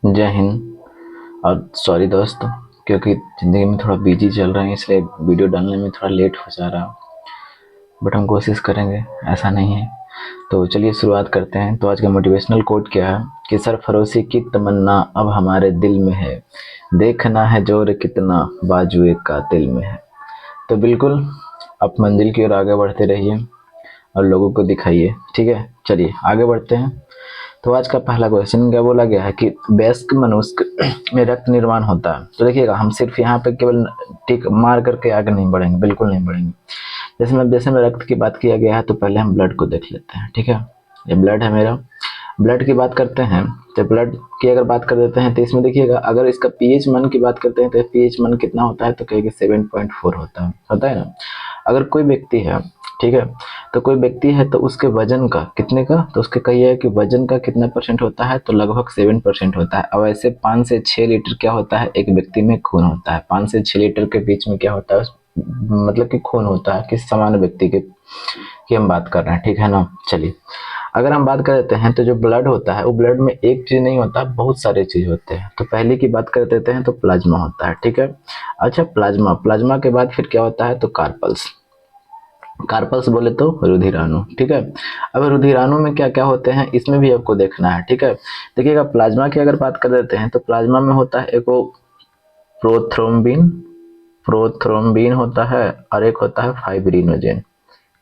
जय हिंद। और सॉरी दोस्त, क्योंकि ज़िंदगी में थोड़ा बिजी चल रहे हैं इसलिए वीडियो डालने में थोड़ा लेट हो जा रहा, बट हम कोशिश करेंगे, ऐसा नहीं है। तो चलिए शुरुआत करते हैं। तो आज का मोटिवेशनल कोट क्या है कि सरफरोशी की तमन्ना अब हमारे दिल में है, देखना है जोर कितना बाजुए कातिल में है। तो बिल्कुल आप मंजिल की ओर आगे बढ़ते रहिए और लोगों को दिखाइए, ठीक है। चलिए आगे बढ़ते हैं। तो आज का पहला क्वेश्चन क्या बोला गया है कि वयस्क मनुष्य में रक्त निर्माण होता है। तो देखिएगा, हम सिर्फ यहाँ पे केवल टिक मार करके आगे नहीं बढ़ेंगे, बिल्कुल नहीं बढ़ेंगे। जैसे में रक्त की बात किया गया है तो पहले हम ब्लड को देख लेते हैं, ठीक है। ये ब्लड है मेरा। ब्लड की बात करते हैं तो ब्लड की अगर बात कर देते हैं तो इसमें देखिएगा, अगर इसका पीएच मन की बात करते हैं तो पीएच मन कितना होता है, तो कहेंगे 7.4 होता है ना। अगर कोई व्यक्ति है, ठीक है, तो कोई व्यक्ति है तो उसके वजन का कितने का, तो उसके कहिए कि वजन का कितना परसेंट होता है, तो लगभग 7% होता है। अब ऐसे 5 से 6 लीटर क्या होता है, एक व्यक्ति में खून होता है। 5 से 6 लीटर के बीच में क्या होता है, मतलब कि खून होता है किस सामान्य व्यक्ति के की हम बात कर रहे हैं, ठीक है ना। चलिए अगर हम बात कर देते हैं तो जो ब्लड होता है वो ब्लड में एक चीज नहीं होता, बहुत सारे चीज होते हैं। तो पहले की बात कर देते हैं तो प्लाज्मा होता है, ठीक है। अच्छा, प्लाज्मा के बाद फिर क्या होता है, तो कार्पल्स। कार्पल्स बोले तो रुधिराणु, ठीक है। अब रुधिराणु में क्या क्या होते हैं इसमें भी आपको देखना है, ठीक है। देखिएगा, प्लाज्मा की अगर बात कर देते हैं तो प्लाज्मा में होता है एक प्रोथ्रोम्बिन प्रोथ्रोम्बिन होता है, और एक होता है फाइब्रिनोजेन,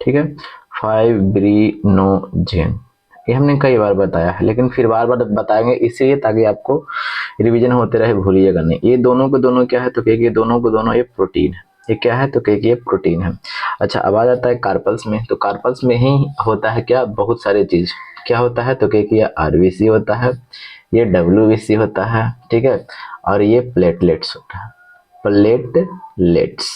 ठीक है। फाइब्रिनोजेन, ये हमने कई बार बताया है लेकिन फिर बार बार बताएंगे इसलिए ताकि आपको रिवीजन होते रहे, भूलिएगा नहीं। ये दोनों को दोनों क्या है, तो कहिए दोनों को दोनों ये प्रोटीन है। ये क्या है, तो कहिए ये प्रोटीन है। अच्छा, अब आ जाता है कार्पल्स में। तो कार्पल्स में ही होता है क्या, बहुत सारे चीज। क्या होता है, तो कहिए ये आरबीसी होता है, ये डब्ल्यूबीसी होता है, ठीक है, और ये प्लेटलेट्स होता है। प्लेटलेट्स।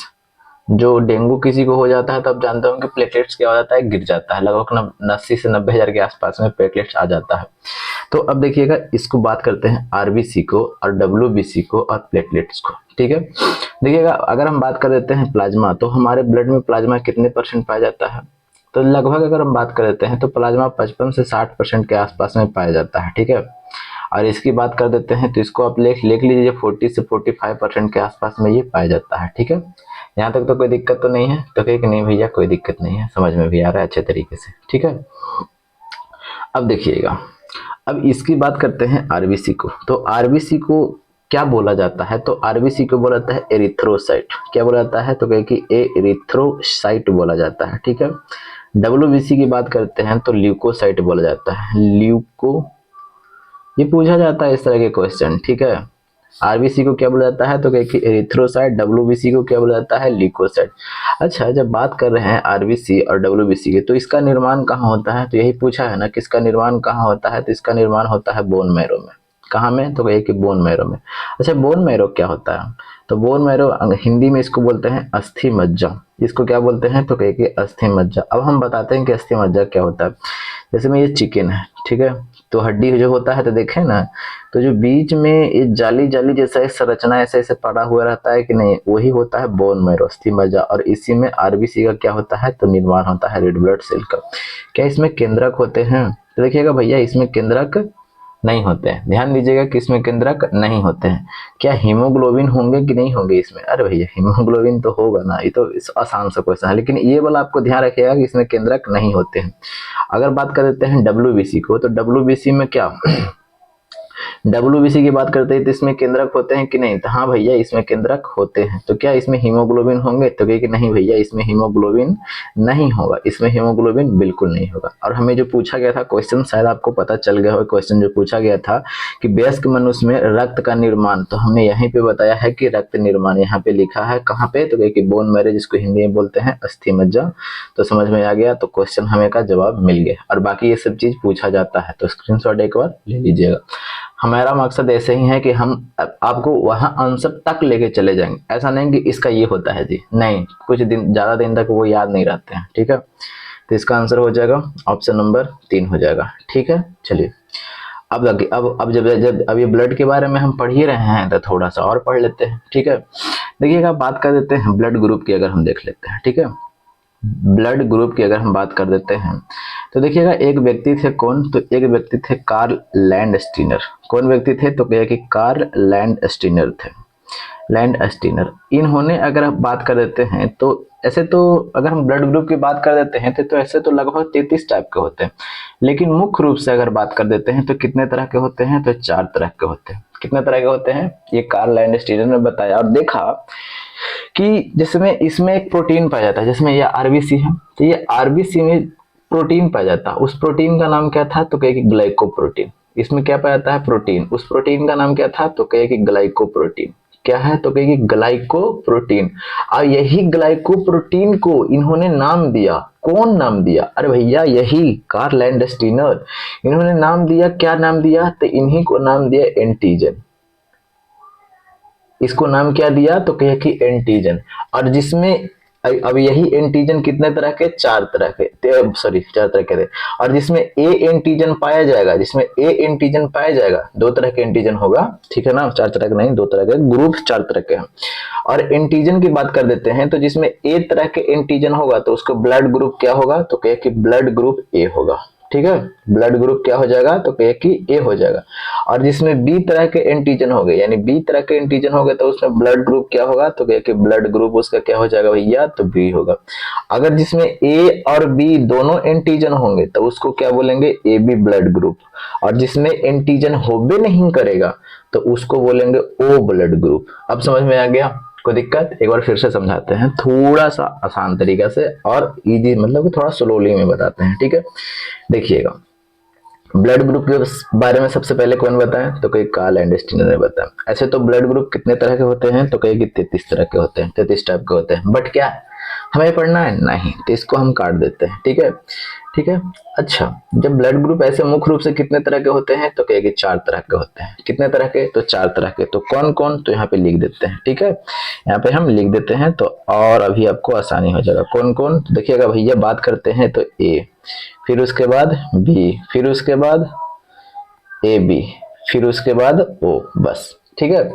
जो डेंगू किसी को हो जाता है तो आप जानते हो कि प्लेटलेट्स क्या हो जाता है, गिर जाता है। लगभग 80 से 90 हजार के आसपास में प्लेटलेट्स आ जाता है। तो अब देखिएगा, इसको बात करते हैं आरबीसी को और डब्ल्यूबीसी को और प्लेटलेट्स को, ठीक है। देखिएगा, अगर हम बात कर देते हैं प्लाज्मा, तो हमारे ब्लड में प्लाज्मा कितने परसेंट पाया जाता है, तो लगभग अगर हम बात कर देते हैं तो प्लाज्मा 55 से 60% के आसपास में पाया जाता है, ठीक है। और इसकी बात कर देते हैं तो इसको आप लिख लीजिए 40 से 45% के आसपास में ये पाया जाता है, ठीक है। यहाँ तक तो कोई दिक्कत तो नहीं है, तो कहे कि नहीं भैया कोई दिक्कत नहीं है, समझ में भी आ रहा है अच्छे तरीके से, ठीक है। अब देखिएगा, अब इसकी बात करते हैं आरबीसी को। तो आरबीसी को क्या बोला जाता है, तो आरबीसी को बोला जाता है एरिथ्रोसाइट। क्या बोला जाता है, तो कहे कि एरिथ्रोसाइट बोला जाता है, ठीक है। डब्ल्यूबीसी की बात करते हैं तो ल्यूकोसाइट बोला जाता है, ल्यूको। ये पूछा जाता है इस तरह के क्वेश्चन, ठीक है। आरबीसी को क्या बोला जाता है, तो कि एरिथ्रोसाइट। डब्ल्यूबीसी को क्या बोला जाता है, ल्यूकोसाइट। अच्छा, जब बात कर रहे हैं आरबीसी और डब्ल्यूबीसी की, तो इसका निर्माण कहाँ होता है, तो यही पूछा है ना कि इसका निर्माण कहाँ होता है, तो इसका निर्माण होता है बोन मैरो में। कहाँ में, तो कहिए कि बोन मैरो में। अच्छा, बोन मैरो क्या होता है, तो बोन मैरो हिंदी में इसको बोलते हैं अस्थि मज्जा। इसको क्या बोलते हैं, तो कहिए कि अस्थि मज्जा। अब हम बताते हैं कि अस्थि मज्जा क्या होता है। जैसे में ये चिकन है, ठीक है, तो हड्डी जो होता है तो देखें ना, तो जो बीच में ये जाली जाली जैसा एक संरचना ऐसे ऐसे पड़ा हुआ रहता है कि नहीं, वही होता है बोन मैरो, अस्थि मज्जा। और इसी में आरबीसी का क्या होता है, तो निर्माण होता है रेड ब्लड सेल का। क्या इसमें केंद्रक होते हैं, तो देखिएगा भैया, इसमें केंद्रक नहीं होते हैं। ध्यान दीजिएगा कि इसमें केंद्रक नहीं होते हैं। क्या हीमोग्लोबिन होंगे कि नहीं होंगे इसमें, अरे भैया हीमोग्लोबिन तो होगा ना, ये तो आसान सा क्वेश्चन है। लेकिन ये वाला आपको ध्यान रखिएगा कि इसमें केंद्रक नहीं होते हैं। अगर बात कर देते हैं डब्ल्यूबीसी को, तो डब्ल्यूबीसी में क्या, डब्ल्यूबीसी की बात करते हैं तो इसमें केंद्रक होते हैं कि नहीं, तो हाँ भैया इसमें केंद्रक होते हैं। तो क्या इसमें हीमोग्लोबिन होंगे, तो कहिए कि नहीं भैया इसमें हीमोग्लोबिन नहीं होगा, इसमें हीमोग्लोबिन बिल्कुल नहीं होगा। और हमें जो पूछा गया था क्वेश्चन, शायद आपको पता चल गया हो, क्वेश्चन जो पूछा गया था कि वयस्क मनुष्य में रक्त का निर्माण, तो हमने यहीं पे बताया है कि रक्त निर्माण यहाँ पे लिखा है कहाँ पे, तो कहिए कि बोन मैरो, जिसको हिंदी में बोलते हैं अस्थि मज्जा। तो समझ में आ गया, तो क्वेश्चन हमें का जवाब मिल गया। और बाकी ये सब चीज पूछा जाता है तो स्क्रीनशॉट एक बार ले लीजिएगा। हमारा मकसद ऐसे ही है कि हम आपको वहां आंसर तक लेके चले जाएंगे, ऐसा नहीं कि इसका ये होता है जी, नहीं, कुछ दिन ज्यादा दिन तक वो याद नहीं रहते हैं, ठीक है। तो इसका आंसर हो जाएगा ऑप्शन नंबर 3 हो जाएगा, ठीक है। चलिए अब जब अब ये ब्लड के बारे में हम पढ़ ही रहे हैं तो थोड़ा सा और पढ़ लेते हैं, ठीक है। देखिएगा, बात कर देते हैं ब्लड ग्रुप की, अगर हम देख लेते हैं, ठीक है। ब्लड ग्रुप की अगर हम बात कर देते हैं तो देखिएगा, एक व्यक्ति थे कौन, तो एक व्यक्ति थे कार्ल लैंडस्टीनर। कौन व्यक्ति थे, तो कहिए कि कार्ल लैंडस्टीनर थे, लैंडस्टीनर। इन्होंने अगर आप बात कर देते हैं तो ऐसे तो अगर हम ब्लड ग्रुप की बात कर देते हैं तो ऐसे तो लगभग 33 टाइप के होते हैं, लेकिन मुख्य रूप से अगर बात कर देते हैं तो कितने तरह के होते हैं, तो 4 तरह के होते हैं। कितने तरह के होते हैं, ये कार्ल लैंडस्टीनर ने बताया और देखा कि जिसमें इसमें एक प्रोटीन पाया जाता है, जिसमें ये आरबीसी है, तो ये आरबीसी में प्रोटीन पाया जाता है। उस प्रोटीन का नाम क्या था, तो कहे कि ग्लाइकोप्रोटीन। इसमें क्या पाया जाता है, प्रोटीन। उस प्रोटीन का नाम क्या था, तो कहे कि ग्लाइकोप्रोटीन। क्या है, तो कहे कि ग्लाइकोप्रोटीन। और यही ग्लाइकोप्रोटीन को इन्होंने नाम दिया, कौन नाम दिया, अरे भैया यही कार्ल लैंडस्टीनर। इन्होंने नाम दिया, क्या नाम दिया, तो इन्हीं को नाम दिया एंटीजन। इसको नाम क्या दिया, तो कहे कि एंटीजन। और जिसमें अब यही एंटीजन कितने तरह के, 4 तरह के, सॉरी 4 तरह के थे। और जिसमें ए एंटीजन पाया जाएगा, जिसमें ए एंटीजन पाया जाएगा, 2 तरह के एंटीजन होगा, ठीक है ना, 4 तरह के नहीं, 2 तरह के, ग्रुप 4 तरह के हैं। और एंटीजन की बात कर देते हैं तो जिसमें ए तरह के एंटीजन होगा तो उसको ब्लड ग्रुप क्या होगा, तो कहे कि ब्लड ग्रुप ए होगा। ठीक है, ब्लड ग्रुप क्या हो जाएगा, तो कहे कि ए हो जाएगा। और जिसमें बी तरह के एंटीजन हो गए, यानी बी तरह के एंटीजन हो गए, तो उसमें ब्लड ग्रुप क्या होगा, तो कहे कि ब्लड ग्रुप उसका क्या हो जाएगा भैया, तो बी होगा। अगर जिसमें ए और बी दोनों एंटीजन होंगे तो उसको क्या बोलेंगे, ए बी ब्लड ग्रुप। और जिसमें एंटीजन होबे नहीं करेगा तो उसको बोलेंगे ओ ब्लड ग्रुप। अब समझ में आ गया, कोई दिक्कत, एक बार फिर से समझाते हैं थोड़ा सा आसान तरीका से और इजी, मतलब कि थोड़ा स्लोली में बताते हैं, ठीक है। देखिएगा, ब्लड ग्रुप के बारे में सबसे पहले कौन बताया, तो कई कार्ल लैंडस्टीनर ने बताया। ऐसे तो ब्लड ग्रुप कितने तरह के होते हैं, तो कई 33 तरह के होते हैं, 33 टाइप के होते हैं। बट क्या हमें पढ़ना है, नहीं, तो इसको हम काट देते हैं, ठीक है, ठीक है। अच्छा, जब ब्लड ग्रुप ऐसे मुख्य रूप से कितने तरह के होते हैं, तो कहेगी 4 तरह के होते हैं। कितने तरह के, तो 4 तरह के। तो कौन कौन, तो यहाँ पे लिख देते हैं, ठीक है, यहाँ पे हम लिख देते हैं तो और अभी आपको आसानी हो जाएगा। कौन कौन, तो देखिएगा भैया, बात करते हैं तो ए, फिर उसके बाद बी, फिर उसके बाद ए बी, फिर उसके बाद ओ, बस, ठीक है।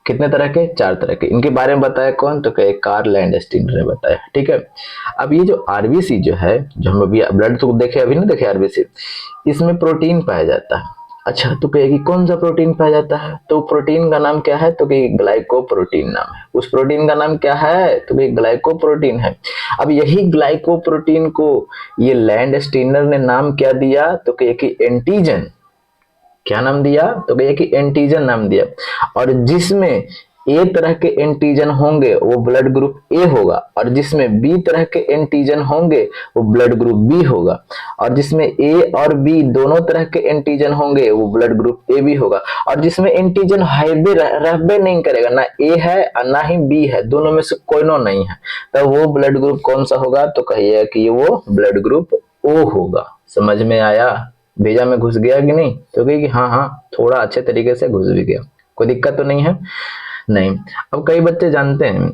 कितने तरह के, 4 तरह के। इनके बारे में बताया कौन, तो कहे कार्ल लैंडस्टीनर ने बताया, ठीक है। अब ये जो आरबीसी जो है, जो हम अभी ब्लड तो देखे, अभी ना देखे आरबीसी, इसमें प्रोटीन पाया जाता है। अच्छा, तो कहेगी कौन सा प्रोटीन पाया जाता है, तो प्रोटीन का नाम क्या है, तो कहेगी ग्लाइकोप्रोटीन नाम है। उस प्रोटीन का नाम क्या है, तो कहेगी ग्लाइकोप्रोटीन है। अब यही ग्लाइकोप्रोटीन को ये लैंडस्टीनर ने नाम क्या दिया, तो कहेगी एंटीजन। क्या नाम दिया, तो कहिए कि एंटीजन नाम दिया। और जिसमें ए तरह के एंटीजन होंगे वो ब्लड ग्रुप ए होगा, और जिसमें बी तरह के एंटीजन होंगे वो ब्लड ग्रुप बी होगा, और जिसमें ए और बी दोनों तरह के एंटीजन होंगे वो ब्लड ग्रुप ए बी होगा। और जिसमें एंटीजन रहबे नहीं करेगा, ना ए है और ना ही बी है, दोनों में से कोई नो नहीं है, तो वो ब्लड ग्रुप कौन सा होगा, तो कहिए कि वो ब्लड ग्रुप ओ होगा। समझ में आया, भेजा में घुस गया कि नहीं, तो कही कि हाँ हाँ, थोड़ा अच्छे तरीके से घुस भी गया, कोई दिक्कत तो नहीं है, नहीं। अब कई बच्चे जानते हैं,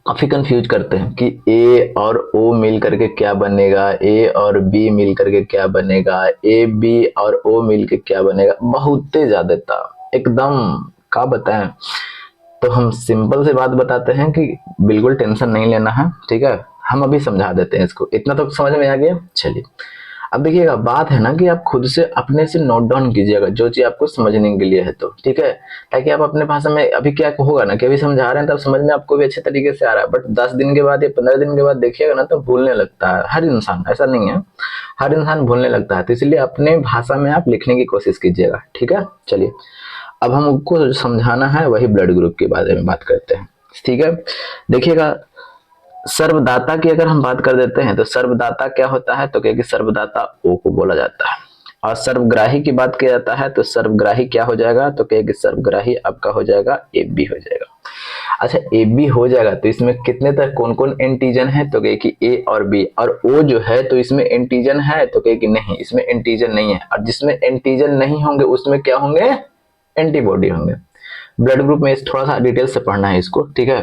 काफी कंफ्यूज करते हैं कि ए और ओ मिल करके क्या बनेगा, ए और बी मिल करके क्या बनेगा, ए बी और ओ मिल के क्या बनेगा, बहुत ज्यादा था एकदम, क्या बताएं। तो हम सिंपल से बात बताते हैं कि बिल्कुल टेंशन नहीं लेना है, ठीक है। हम अभी समझा देते हैं इसको, इतना तो समझ में आ गया। चलिए, अब देखिएगा, बात है ना कि आप खुद से अपने से नोट डाउन कीजिएगा जो चीज आपको समझने के लिए है, तो ठीक है, ताकि आप अपने भाषा में, अभी क्या होगा ना कि अभी समझा रहे हैं तब समझ में आपको भी अच्छे तरीके से आ रहा है, बट 10 दिन के बाद या 15 दिन के बाद देखिएगा ना तो भूलने लगता है हर इंसान, ऐसा नहीं है, हर इंसान भूलने लगता है। तो इसलिए अपने भाषा में आप लिखने की कोशिश कीजिएगा, ठीक है। चलिए, अब हमको समझाना है वही ब्लड ग्रुप के बारे में बात करते हैं, ठीक है। देखिएगा, सर्वदाता की अगर हम बात कर देते हैं तो सर्वदाता क्या होता है, तो क्या सर्वदाता ओ को बोला जाता है। और सर्वग्राही की बात किया जाता है तो सर्वग्राही क्या हो जाएगा, तो क्या सर्वग्राही आपका हो जाएगा ए बी हो जाएगा। अच्छा, ए बी हो जाएगा तो इसमें कितने तक कौन कौन एंटीजन है, तो कहे कि ए और बी। और ओ जो है तो इसमें एंटीजन है, तो कहे कि नहीं, इसमें एंटीजन नहीं है। और जिसमें एंटीजन नहीं होंगे उसमें क्या होंगे, एंटीबॉडी होंगे। ब्लड ग्रुप में थोड़ा सा डिटेल से पढ़ना है इसको, ठीक है,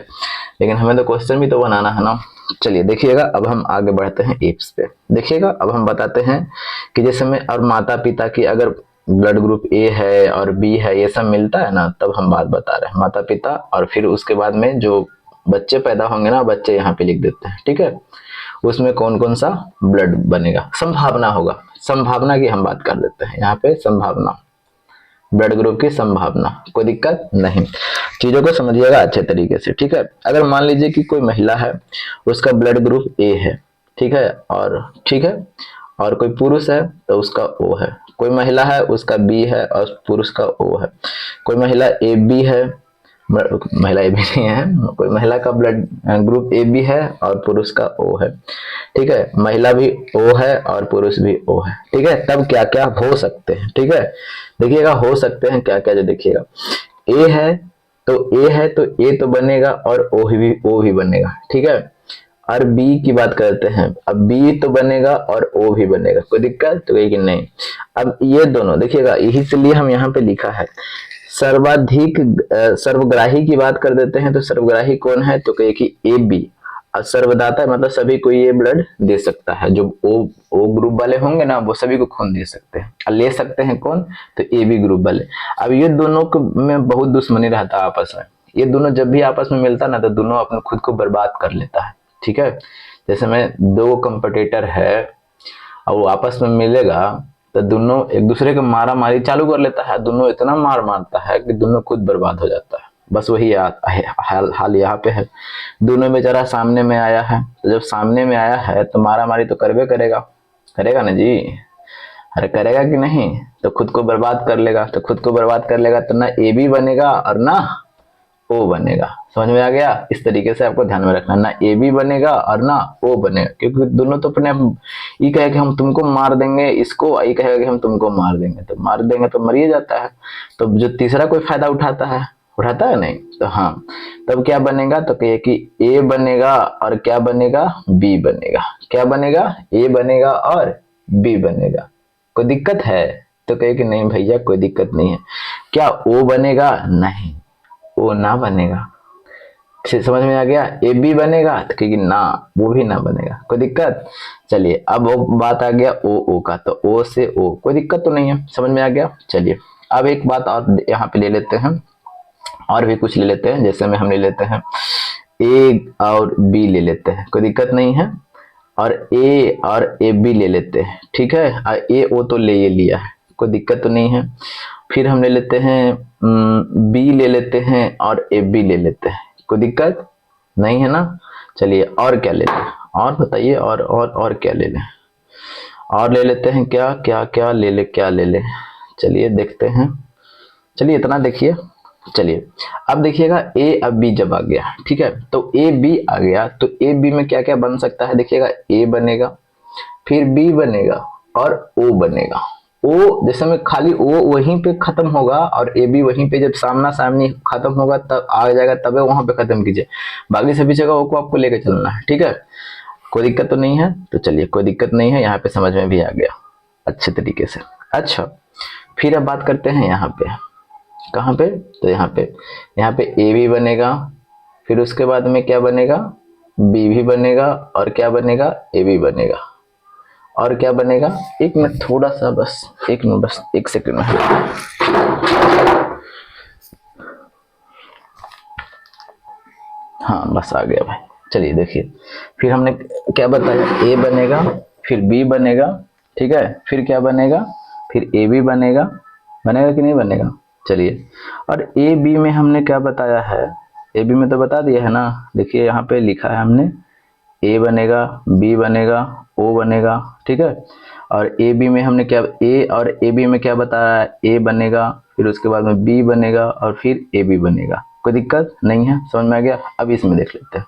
लेकिन हमें तो क्वेश्चन भी तो बनाना है ना। चलिए देखिएगा, अब हम आगे बढ़ते हैं एप्स पे। देखिएगा, अब हम बताते हैं कि जैसे में और माता पिता की अगर ब्लड ग्रुप ए है और बी है, ये सब मिलता है ना, तब हम बात बता रहे हैं माता पिता। और फिर उसके बाद में जो बच्चे पैदा होंगे ना, बच्चे यहाँ पे लिख देते हैं, ठीक है। उसमें कौन कौन सा ब्लड बनेगा, संभावना होगा, संभावना की हम बात कर लेते हैं यहाँ पे, संभावना, ब्लड ग्रुप की संभावना, कोई दिक्कत नहीं। चीजों को समझिएगा अच्छे तरीके से, ठीक है। अगर मान लीजिए कि कोई महिला है, उसका ब्लड ग्रुप ए है, ठीक है, और ठीक है, और कोई पुरुष है तो उसका ओ है, कोई महिला है उसका बी है और पुरुष का ओ है, कोई महिला ए बी है, महिला ए बी नहीं है, कोई महिला का ब्लड ग्रुप ए बी है और पुरुष का ओ है, ठीक है, महिला भी ओ है और पुरुष भी ओ है, ठीक है। तब क्या क्या हो सकते हैं, ठीक है, देखिएगा हो सकते हैं क्या क्या, जो देखिएगा ए है तो ए तो बनेगा और ओ भी बनेगा, ठीक है। और बी की बात करते हैं, अब बी तो बनेगा और ओ भी बनेगा, कोई दिक्कत तो कही कि नहीं। अब ये दोनों देखिएगा, यही से लिए हम यहाँ पे लिखा है सर्वाधिक सर्वग्राही की बात कर देते हैं, तो सर्वग्राही कौन है, तो कहिए कि ए बी। और सर्वदाता मतलब सभी को ये ब्लड दे सकता है, जो ओ ग्रुप वाले होंगे ना वो सभी को खून दे सकते हैं, और ले सकते हैं कौन, तो ए बी ग्रुप वाले। अब ये दोनों में बहुत दुश्मनी रहता है आपस में, ये दोनों जब भी आपस में मिलता ना तो दोनों अपने खुद को बर्बाद कर लेता है, ठीक है। जैसे में दो कंपटीटर है और वो आपस में मिलेगा तो दोनों एक दूसरे को मारा मारी चालू कर लेता है, दोनों इतना मार मारता है कि दोनों खुद बर्बाद हो जाता है। बस वही हाल यहाँ पे है, दोनों बेचारा सामने में आया है, तो जब सामने में आया है तो मारा मारी तो करबे करेगा, करेगा ना जी, अरे करेगा कि नहीं, तो खुद को बर्बाद कर लेगा, तो खुद को बर्बाद कर लेगा तो ना ए बी बनेगा और ना ओ बनेगा, समझ में आ गया। इस तरीके से आपको ध्यान में रखना, ना ए बी बनेगा और ना ओ बनेगा, क्योंकि दोनों तो अपने ये कहे कि हम तुमको मार देंगे, इसको ये कहेगा कि हम तुमको मार देंगे, तो मार देंगे तो मर ही जाता है। तो जो तीसरा कोई फायदा उठाता है, उठाता है नहीं, तो हाँ, तब क्या बनेगा, तो कहिए कि ए बनेगा और क्या बनेगा, बी बनेगा, क्या बनेगा, ए बनेगा और बी बनेगा, कोई दिक्कत है, तो कहे कि नहीं भैया कोई दिक्कत नहीं है। क्या ओ बनेगा, नहीं वो ना बनेगा, समझ में आ गया। ए बी बनेगा तो क्योंकि ना, वो भी ना बनेगा, कोई दिक्कत। चलिए अब वो बात आ गया ओ का, तो ओ से ओ कोई दिक्कत तो नहीं है, समझ में आ गया। चलिए अब एक बात और यहाँ पे ले लेते हैं, और भी कुछ ले लेते हैं, जैसे में हम ले लेते हैं ए और बी ले लेते हैं, कोई दिक्कत नहीं है, और ए बी ले लेते हैं, ठीक है। ए ओ तो ले ये लिया है, कोई दिक्कत तो नहीं है। फिर हम ले लेते हैं बी ले लेते हैं और ए बी ले लेते हैं, कोई दिक्कत नहीं है ना। चलिए और क्या ले लें, और बताइए, और क्या ले लें, और ले लेते हैं क्या क्या क्या ले ले, क्या ले ले, चलिए देखते हैं। चलिए इतना देखिए, चलिए अब देखिएगा ए अब बी जब आ गया, ठीक है, तो ए बी आ गया, तो ए बी में क्या क्या बन सकता है, देखिएगा ए बनेगा, फिर बी बनेगा और ओ बनेगा। ओ जैसे में खाली ओ वहीं पे खत्म होगा और ए बी वहीं पे, जब सामना सामनी खत्म होगा तब आ जाएगा, तब वहां पे खत्म कीजिए, बाकी सभी जगह ओ को आपको लेकर चलना है, ठीक है। कोई दिक्कत तो नहीं है, तो चलिए कोई दिक्कत नहीं है, यहाँ पे समझ में भी आ गया अच्छे तरीके से। अच्छा फिर अब बात करते हैं यहाँ पे, कहाँ पे, तो यहाँ पे ए भी बनेगा, फिर उसके बाद में क्या बनेगा, बी भी बनेगा, और क्या बनेगा, ए भी बनेगा, और क्या बनेगा, एक मिनट थोड़ा सा बस, एक मिनट बस, एक सेकंड में, हाँ बस आ गया भाई। चलिए देखिए, फिर हमने क्या बताया, ए बनेगा, फिर बी बनेगा, ठीक है, फिर क्या बनेगा, फिर ए बी बनेगा, बनेगा कि नहीं बनेगा। चलिए और ए बी में हमने क्या बताया है, ए बी में तो बता दिया है ना, देखिए यहाँ पे लिखा है हमने, ए बनेगा, बी बनेगा, ओ बनेगा, ठीक है। और ए बी में हमने क्या, ए और ए बी में क्या बताया है, ए बनेगा, फिर उसके बाद में बी बनेगा और फिर ए बी बनेगा, कोई दिक्कत नहीं है, समझ में आ गया। अब इसमें देख लेते हैं,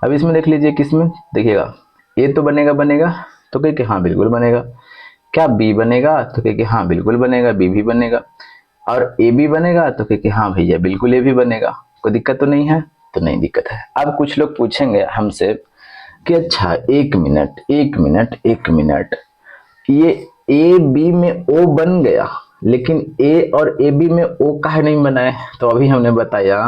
अब इसमें देख लीजिए, किसमें देखिएगा, ए तो बनेगा, तो कहे कि हाँ बिल्कुल बनेगा, क्या बी बनेगा, तो कहे कि हाँ बिल्कुल बनेगा, बी भी बनेगा, और ए बी बनेगा, तो कहे कि हाँ भैया बिल्कुल ए भी बनेगा, कोई दिक्कत तो नहीं है, तो नहीं दिक्कत है। अब कुछ लोग पूछेंगे हमसे कि अच्छा एक मिनट, ये ए बी में ओ बन गया, लेकिन ए और ए बी में ओ काहे नहीं बनाए, तो अभी हमने बताया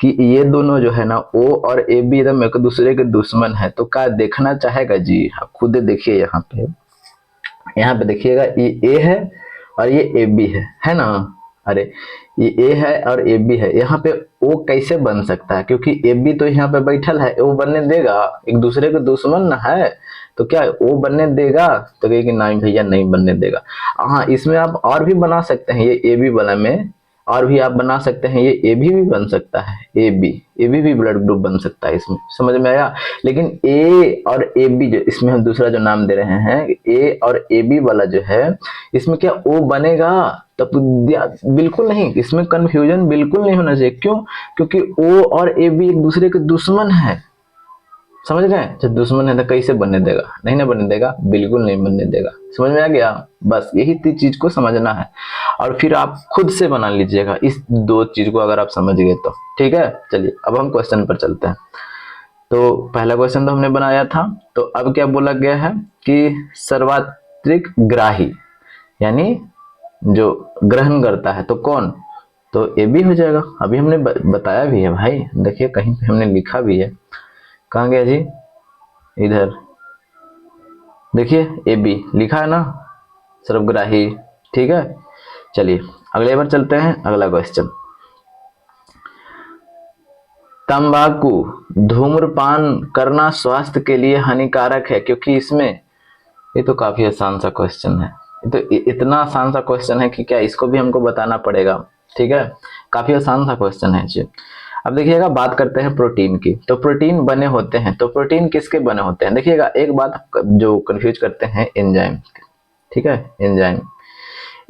कि ये दोनों जो है ना, ओ और ए बी एकदम एक दूसरे के दुश्मन है, तो क्या देखना चाहेगा जी, आप खुद देखिए, यहाँ पे देखिएगा, ये ए है और ये ए बी है ना, अरे ये ए है और ए बी है, यहाँ पे ओ कैसे बन सकता है, क्योंकि ए बी तो यहाँ पे बैठल है, ओ बनने देगा? एक दूसरे के दुश्मन ना है, तो क्या ओ बनने देगा? तो कहेगी नहीं भैया नहीं बनने देगा। हाँ, इसमें आप और भी बना सकते हैं, ये ए बी वाला में और भी आप बना सकते हैं, ये ए भी बन सकता है, ए भी ब्लड ग्रुप बन सकता है इसमें, समझ में आया? लेकिन ए और ए बी जो इसमें हम दूसरा जो नाम दे रहे हैं, ए और ए बी वाला जो है, इसमें क्या ओ बनेगा? तब बिल्कुल नहीं, इसमें कंफ्यूजन बिल्कुल नहीं होना चाहिए। क्यों? क्योंकि ओ और ए बी एक दूसरे के दुश्मन है, समझ गए? जब दुश्मन है तो कैसे बनने देगा? नहीं ना बनने देगा, बिल्कुल नहीं बनने देगा। समझ में आ गया? बस यही चीज को समझना है और फिर आप खुद से बना लीजिएगा इस दो चीज को, अगर आप समझ गए तो। ठीक है, चलिए अब हम क्वेश्चन पर चलते हैं। तो पहला क्वेश्चन तो हमने बनाया था, तो अब क्या बोला गया है कि सर्वात्रिक ग्राही यानी जो ग्रहण करता है तो कौन? तो ए बी हो जाएगा। अभी हमने बताया भी है भाई, देखिए कहीं पे हमने लिखा भी है, कहाँ गया जी? इधर देखिए ए बी लिखा है ना, सर्वग्राही। ठीक है, चलिए अगले बार चलते हैं। अगला क्वेश्चन, तंबाकू धूम्रपान करना स्वास्थ्य के लिए हानिकारक है, क्योंकि इसमें, ये तो काफी आसान सा क्वेश्चन है, ये तो इतना आसान सा क्वेश्चन है कि क्या इसको भी हमको बताना पड़ेगा? ठीक है, काफी आसान सा क्वेश्चन है जी। अब देखिएगा, बात करते हैं प्रोटीन की। तो प्रोटीन बने होते हैं, तो प्रोटीन किसके बने होते हैं? देखिएगा, एक बात जो कंफ्यूज करते हैं, एंजाइम। ठीक है, एंजाइम,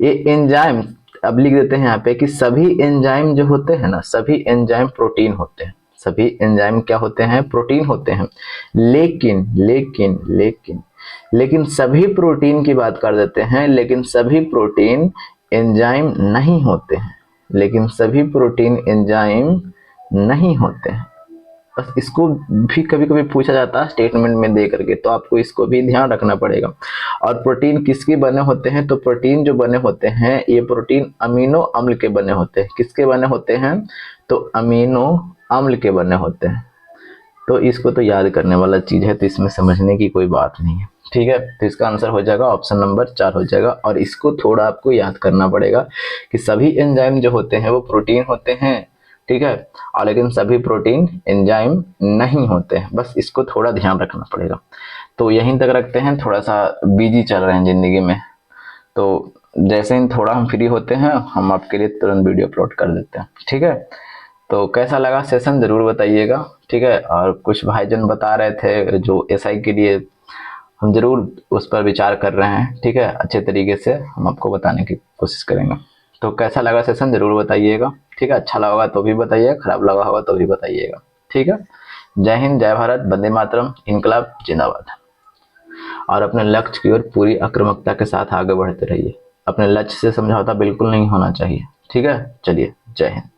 ये एंजाइम अब लिख देते हैं यहाँ पे कि सभी एंजाइम जो होते हैं ना, सभी एंजाइम प्रोटीन होते हैं। सभी एंजाइम क्या होते हैं? प्रोटीन होते हैं। लेकिन लेकिन लेकिन लेकिन सभी प्रोटीन की बात कर देते हैं, लेकिन सभी प्रोटीन एंजाइम नहीं होते हैं। लेकिन सभी प्रोटीन एंजाइम नहीं होते हैं। बस इसको भी कभी कभी पूछा जाता है स्टेटमेंट में दे करके, तो आपको इसको भी ध्यान रखना पड़ेगा। और प्रोटीन किसके बने होते हैं? तो प्रोटीन जो बने होते हैं, ये प्रोटीन अमीनो अम्ल के बने होते हैं। किसके बने होते हैं? तो अमीनो अम्ल के बने होते हैं। तो इसको तो याद करने वाला चीज है, तो इसमें समझने की कोई बात नहीं है। ठीक है, तो इसका आंसर हो जाएगा ऑप्शन नंबर 4 हो जाएगा। और इसको थोड़ा आपको याद करना पड़ेगा कि सभी एंजाइम जो होते हैं वो प्रोटीन होते हैं। ठीक है, और लेकिन सभी प्रोटीन एंजाइम नहीं होते हैं, बस इसको थोड़ा ध्यान रखना पड़ेगा। तो यहीं तक रखते हैं, थोड़ा सा बिजी चल रहे हैं जिंदगी में, तो जैसे ही थोड़ा हम फ्री होते हैं हम आपके लिए तुरंत वीडियो अपलोड कर देते हैं। ठीक है, तो कैसा लगा सेशन जरूर बताइएगा। ठीक है, और कुछ भाईजन बता रहे थे जो एसआई के लिए, हम जरूर उस पर विचार कर रहे हैं। ठीक है, अच्छे तरीके से हम आपको बताने की कोशिश करेंगे। तो कैसा लगा सेशन जरूर बताइएगा। ठीक है, अच्छा लगा होगा तो भी बताइएगा, खराब लगा होगा तो भी बताइएगा। ठीक है, जय हिंद, जय भारत, वंदे मातरम, इनकलाब जिंदाबाद। और अपने लक्ष्य की ओर पूरी आक्रामकता के साथ आगे बढ़ते रहिए। अपने लक्ष्य से समझौता बिल्कुल नहीं होना चाहिए। ठीक है, चलिए, जय हिंद।